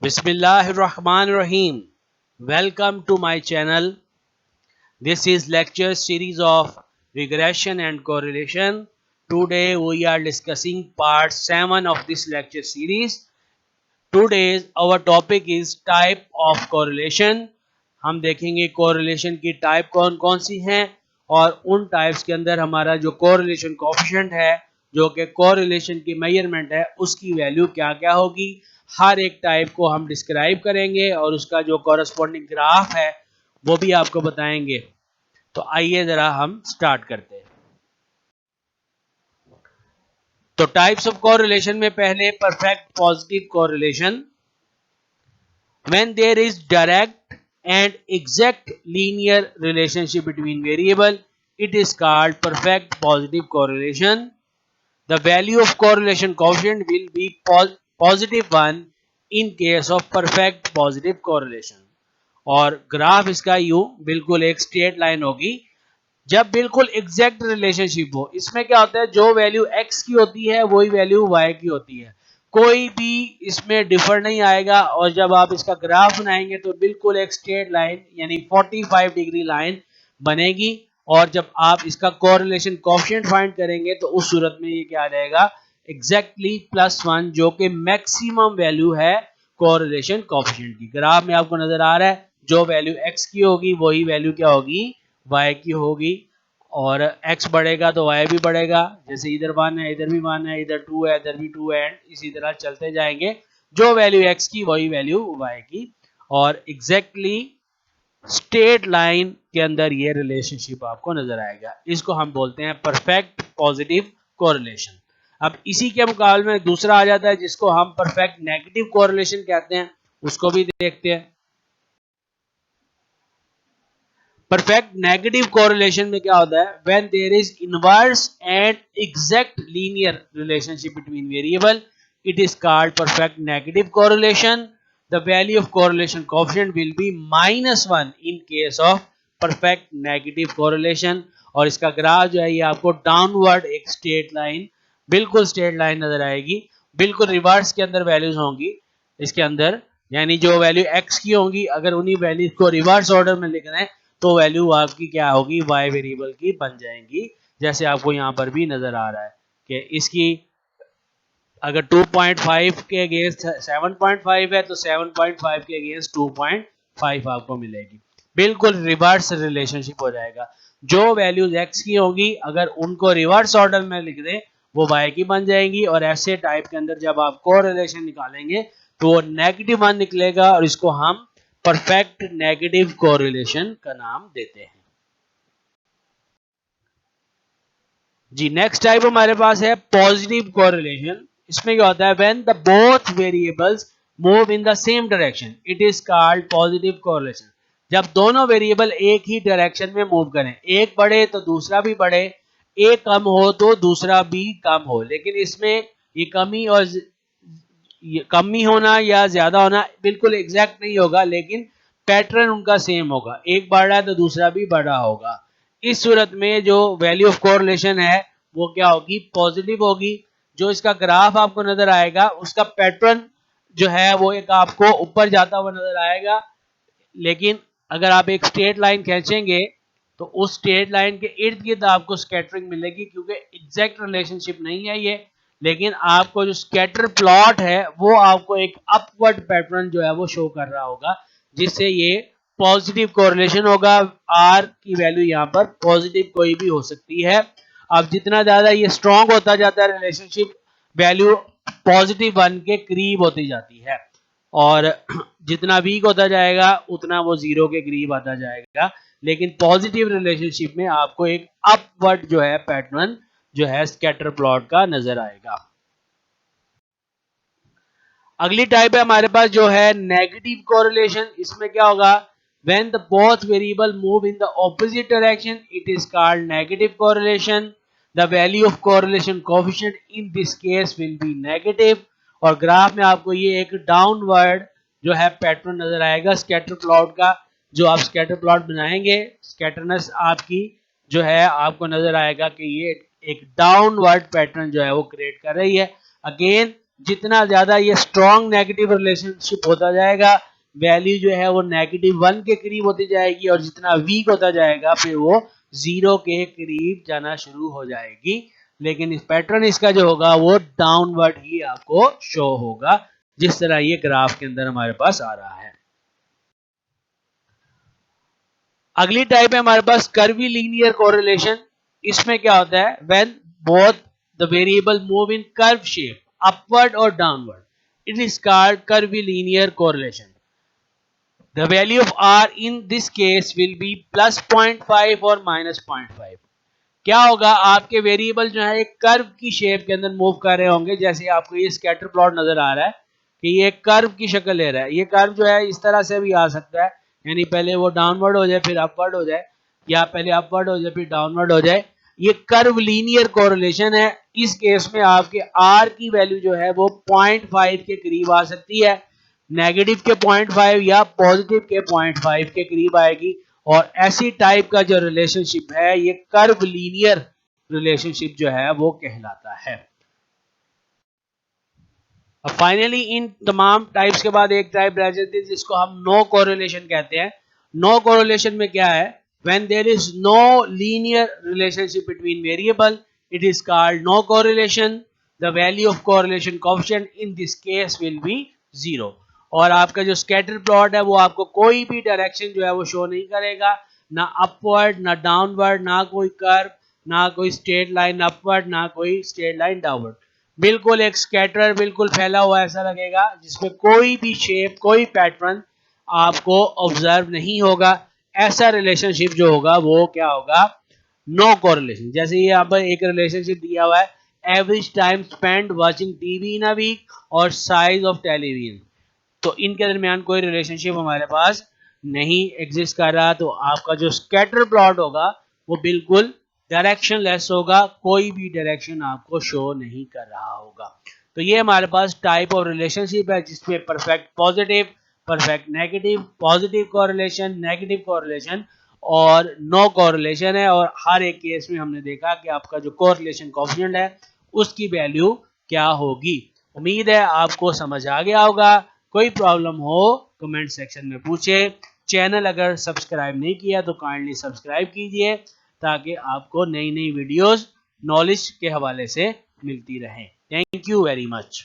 Bismillahirrahmanirrahim. Welcome to my channel. This is lecture series of regression and correlation. Today we are discussing part 7 of this lecture series. Today's our topic is type of correlation. हम देखेंगे correlation की type कौन कौन सी हैं और उन types के अंदर हमारा जो correlation coefficient है जो कि correlation की measurement है उसकी value क्या क्या होगी, हर एक टाइप को हम डिस्क्राइब करेंगे और उसका जो कॉरस्पॉन्डिंग ग्राफ है वो भी आपको बताएंगे। तो आइए जरा हम स्टार्ट करते हैं। तो टाइप्स ऑफ कोरिलेशन में पहले perfect positive correlation, when there is direct and exact linear relationship between variable, it is called perfect positive correlation. The value of correlation coefficient will be positive 1 in case of perfect positive correlation. और graph इसका यूं बिल्कुल एक straight line होगी जब बिल्कुल exact relationship हो। इसमें क्या होता है, जो वैल्यू x की होती है वही वैल्यू y की होती है, कोई भी इसमें डिफर नहीं आएगा। और जब आप इसका ग्राफ बनाएंगे तो बिल्कुल एक स्ट्रेट लाइन यानी 45 डिग्री लाइन बनेगी। और जब आप इसका कोरिलेशन कोएफिशिएंट फाइंड करेंगे तो उस सूरत में ये क्या आ जाएगा, एग्जैक्टली +1, जो कि मैक्सिमम वैल्यू है कोरिलेशन कोएफिशिएंट की। ग्राफ में आपको नजर आ रहा है जो वैल्यू x की होगी वही वैल्यू क्या होगी, y की होगी। और x बढ़ेगा तो y भी बढ़ेगा, जैसे इधर 1 है इधर भी 1 है, इधर 2 है इधर भी 2 है, इसी तरह चलते जाएंगे। जो वैल्यू x की वही वैल्यू y की। और एग्जैक्टली स्ट्रेट लाइन के अंदर ये रिलेशनशिप आपको नजर आएगा। इसको हम बोलते हैं परफेक्ट पॉजिटिव कोरिलेशन। अब इसी के मुकाबले में दूसरा आ जाता है जिसको हम परफेक्ट नेगेटिव कोरिलेशन कहते हैं, उसको भी देखते हैं। परफेक्ट नेगेटिव कोरिलेशन में क्या होता है, when there is inverse and exact linear relationship between variable, it is called perfect negative correlation. The value of correlation coefficient will be -1 in case of perfect negative correlation। और इसका graph जो है ये आपको डाउनवर्ड एक straight line, बिल्कुल straight line नजर आएगी। बिल्कुल रिवर्स के अंदर वैल्यूज होंगी इसके अंदर, यानी जो वैल्यू x की होंगी अगर उन्हीं वैल्यूज को रिवर्स ऑर्डर में लिख रहे हैं तो वैल्यू आपकी क्या होगी, y वेरिएबल की बन जाएंगी। जैसे आपको यहाँ पर भी नजर आ रहा है कि इसकी अगर 2.5 के अगेंस्ट 7.5 है तो 7.5 के अगेंस्ट 2.5 आपको मिलेगी। बिल्कुल रिवर्स रिलेशनशिप हो जाएगा। जो वैल्यूज x की होगी अगर उनको रिवर्स ऑर्डर में लिख दें वो y की बन जाएंगी। और ऐसे टाइप के अंदर जब आप कोरिलेशन निकालेंगे तो वो -1 निकलेगा और इसको हम परफेक्ट नेगेटिव कोरिलेशन का नाम देते हैं। जी नेक्स्ट टाइप हमारे पास है पॉजिटिव कोरिलेशन। इसमें क्या होता है, when the both variables move in the same direction, it is called positive correlation. जब दोनों वेरिएबल एक ही डायरेक्शन में मूव करें, एक बढ़े तो दूसरा भी बढ़े, एक कम हो तो दूसरा भी कम हो, लेकिन इसमें ये कमी और कमी होना या ज्यादा होना बिल्कुल एग्जैक्ट नहीं होगा, लेकिन पैटर्न उनका सेम होगा। एक बढ़ रहा है तो दूसरा भी बढ़ा होगा। इस सूरत में जो वैल्यू ऑफ कोरिलेशन है वो क्या होगी, पॉजिटिव होगी। जो इसका ग्राफ आपको नजर आएगा उसका पैटर्न जो है वो एक आपको ऊपर जाता हुआ नजर आएगा, लेकिन अगर आप एक स्ट्रेट लाइन खींचेंगे तो उस स्ट्रेट लाइन के इर्द गिर्द आपको स्कैटरिंग मिलेगी, क्योंकि एग्जैक्ट रिलेशनशिप नहीं है ये। लेकिन आपको जो स्कैटर प्लॉट है वो आपको एक अपवर्ड पैटर्न जो है वो शो कर रहा होगा, जिससे ये पॉजिटिव कोरिलेशन होगा। आर की वैल्यू यहाँ पर पॉजिटिव कोई भी हो सकती है। अब जितना ज्यादा ये स्ट्रॉन्ग होता जाता है रिलेशनशिप, वैल्यू पॉजिटिव 1 के करीब होती जाती है, और जितना वीक होता जाएगा उतना वो 0 के करीब आता जाएगा। लेकिन पॉजिटिव रिलेशनशिप में आपको एक अपवर्ड जो है पैटर्न जो है स्कैटर प्लॉट का नजर आएगा। अगली टाइप है हमारे पास जो है नेगेटिव कोरिलेशन। इसमें क्या होगा, when the both variable move in the opposite direction, it is called negative correlation। the value of correlation coefficient in this case will be negative। और ग्राफ में आपको ये एक डाउनवर्ड जो है पैटर्न नजर आएगा स्कैटर प्लॉट का। जो आप स्कैटर प्लॉट बनाएंगे, स्कैटरनेस आपकी जो है आपको नजर आएगा कि ये एक डाउनवर्ड पैटर्न जो है वो क्रिएट कर रही है। अगेन जितना ज्यादा ये स्ट्रॉन्ग नेगेटिव रिलेशनशिप होता जाएगा, वैल्यू जो है वो -1 के करीब होती जाएगी, और जितना वीक होता जाएगा फिर वो 0 के करीब जाना शुरू हो जाएगी। लेकिन इस पैटर्न इसका जो होगा वो डाउनवर्ड ही आपको शो होगा, जिस तरह ये ग्राफ के अंदर हमारे पास आ रहा है। अगली टाइप है हमारे पास कर्वी लीनियर कोरिलेशन। इसमें क्या होता है, when both the variable move in curve shape upward और downward, it is called curvilinear correlation. The value of r in this case will be plus 0.5 और minus 0.5। क्या होगा, आपके वेरिएबल जो है एक कर्व की शेप के अंदर मूव कर रहे होंगे। जैसे आपको ये स्कैटर प्लॉट नजर आ रहा है कि ये कर्व की शक्ल ले रहा है। ये कर्व जो है इस तरह से भी आ सकता है, यानी पहले वो डाउनवर्ड हो जाए फिर अपवर्ड हो जाए, या पहले अपवर्ड हो जाए फिर डाउनवर्ड हो जाए। ये कर्व लीनियर कोरिलेशन है। इस केस में आपके r की वैल्यू जो है वो 0.5 के करीब आ सकती है, नेगेटिव के 0.5 या पॉजिटिव के 0.5 के करीब आएगी। और ऐसी टाइप का जो रिलेशनशिप है ये कर्व लीनियर रिलेशनशिप जो है वो कहलाता है। अब फाइनली इन तमाम टाइप्स के बाद एक टाइप रह जाती है जिसको हम नो कोरिलेशन कहते हैं। नो कोरिलेशन में क्या है, when there is no linear relationship between variable, it is called no correlation. The value of correlation coefficient in this case will be 0। और आपका जो स्कैटर प्लॉट है वो आपको कोई भी डायरेक्शन जो है वो शो नहीं करेगा, ना अपवर्ड ना डाउनवर्ड, ना कोई कर्व, ना कोई स्ट्रेट लाइन अपवर्ड, ना कोई स्ट्रेट लाइन डाउनवर्ड। बिल्कुल एक स्कैटर बिल्कुल फैला हुआ ऐसा लगेगा, जिसमें कोई भी शेप कोई पैटर्न आपको ऑब्जर्व नहीं होगा। ऐसा रिलेशनशिप जो होगा वो क्या होगा, नो कोरिलेशन। जैसे ये यहाँ पर एक रिलेशनशिप दिया हुआ है, average time spend watching TV in a week और साइज ऑफ टेलीविजन, तो इनके दरमियान कोई रिलेशनशिप हमारे पास नहीं एग्जिस्ट कर रहा। तो आपका जो स्कैटर प्लॉट होगा वो बिल्कुल डायरेक्शन लेस होगा, कोई भी डायरेक्शन आपको शो नहीं कर रहा होगा। तो ये हमारे पास टाइप ऑफ रिलेशनशिप है जिसमें perfect positive, perfect negative, positive correlation, negative correlation और नो कोरिलेशन है। और हर एक केस में हमने देखा कि आपका जो कोरिलेशन कोएफिशिएंट है उसकी वैल्यू क्या होगी। उम्मीद है आपको समझ आ गया होगा। कोई प्रॉब्लम हो कमेंट सेक्शन में पूछे। चैनल अगर सब्सक्राइब नहीं किया तो काइंडली सब्सक्राइब कीजिए ताकि आपको नई नई वीडियोस नॉलेज के हवाले से मिलती रहें। Thank you very much.